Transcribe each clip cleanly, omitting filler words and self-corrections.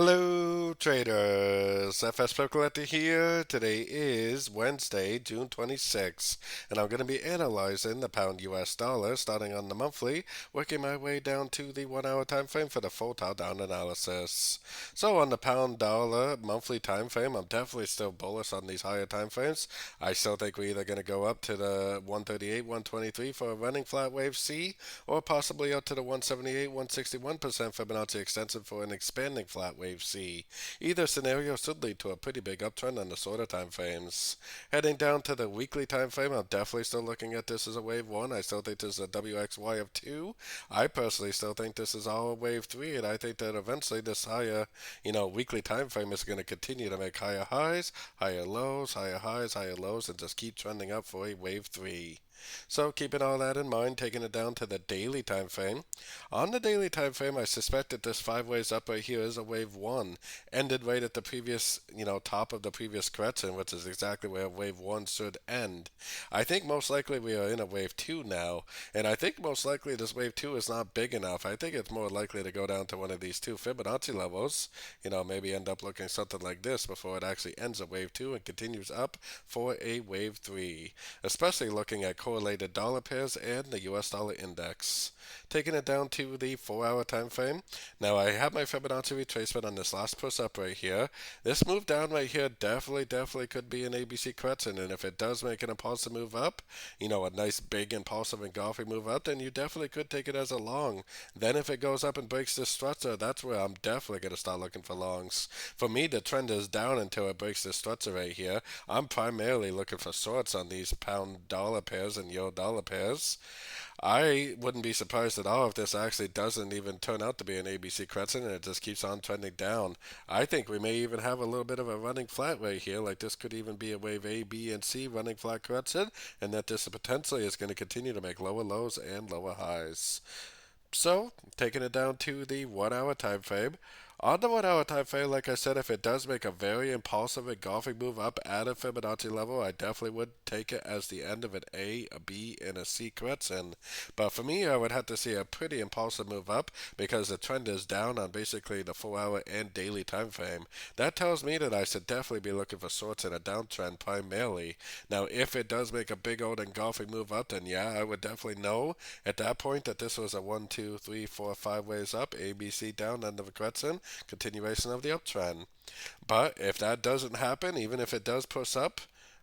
Hello, traders. FX Pip Collector here. Today is Wednesday, June 26th, and I'm going to be analyzing the pound US dollar starting on the monthly, working my way down to the 1 hour time frame for the full top down analysis. So, on the pound dollar monthly time frame, I'm definitely still bullish on these higher time frames. I still think we're either going to go up to the 138, 123 for a running flat wave C, or possibly up to the 178, 161% Fibonacci extension for an expanding flat wave C. Either scenario should lead to a pretty big uptrend on the shorter time frames. Heading down to the weekly time frame, I'm definitely still looking at this as a wave 1. I still think this is a WXY of 2. I personally still think this is all a wave 3, and I think that eventually this higher, weekly time frame is going to continue to make higher highs, higher lows, higher highs, higher lows, and just keep trending up for a wave 3. So keeping all that in mind, taking it down to the daily time frame. On the daily time frame, I suspect that this 5 ways up right here is a wave 1. Ended right at the previous, top of the previous correction, which is exactly where wave 1 should end. I think most likely we are in a wave 2 now, and I think most likely this wave 2 is not big enough. I think it's more likely to go down to one of these two Fibonacci levels, maybe end up looking something like this before it actually ends at wave 2 and continues up for a wave 3, especially looking at correlated dollar pairs and the US dollar index. Taking it down to the 4 hour time frame. Now I have my Fibonacci retracement on this last push up right here. This move down right here definitely could be an ABC correction, and if it does make an impulsive move up, a nice big impulsive engulfing move up, then you definitely could take it as a long. Then if it goes up and breaks this structure, that's where I'm definitely going to start looking for longs. For me, the trend is down until it breaks this structure right here. I'm primarily looking for shorts on these pound dollar pairs and euro dollar pairs. I wouldn't be surprised at all if this actually doesn't even turn out to be an ABC correction and it just keeps on trending down. I think we may even have a little bit of a running flat right here, like this could even be a wave A, B, and C running flat correction, and that this potentially is going to continue to make lower lows and lower highs. So, taking it down to the 1 hour time frame. On the 1 hour time frame, like I said, if it does make a very impulsive engulfing move up at a Fibonacci level, I definitely would take it as the end of an A, a B, and a C correction. But for me, I would have to see a pretty impulsive move up because the trend is down on basically the 4 hour and daily time frame. That tells me that I should definitely be looking for shorts in a downtrend primarily. Now, if it does make a big old engulfing move up, then yeah, I would definitely know at that point that this was a 1, 2, 3, 4, 5 ways up, A, B, C down, end of a correction, continuation of the uptrend. But if that doesn't happen, even if it does push up,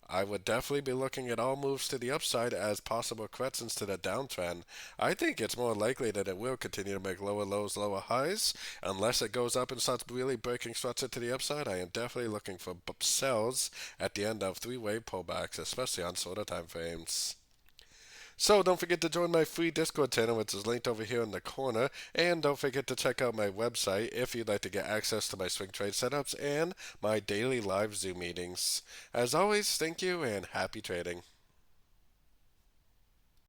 I would definitely be looking at all moves to the upside as possible corrections to the downtrend. I think it's more likely that it will continue to make lower lows, lower highs. Unless it goes up and starts really breaking structure to the upside, I am definitely looking for sells at the end of 3 way pullbacks, especially on shorter time frames. So don't forget to join my free Discord channel, which is linked over here in the corner. And don't forget to check out my website if you'd like to get access to my swing trade setups and my daily live Zoom meetings. As always, thank you and happy trading.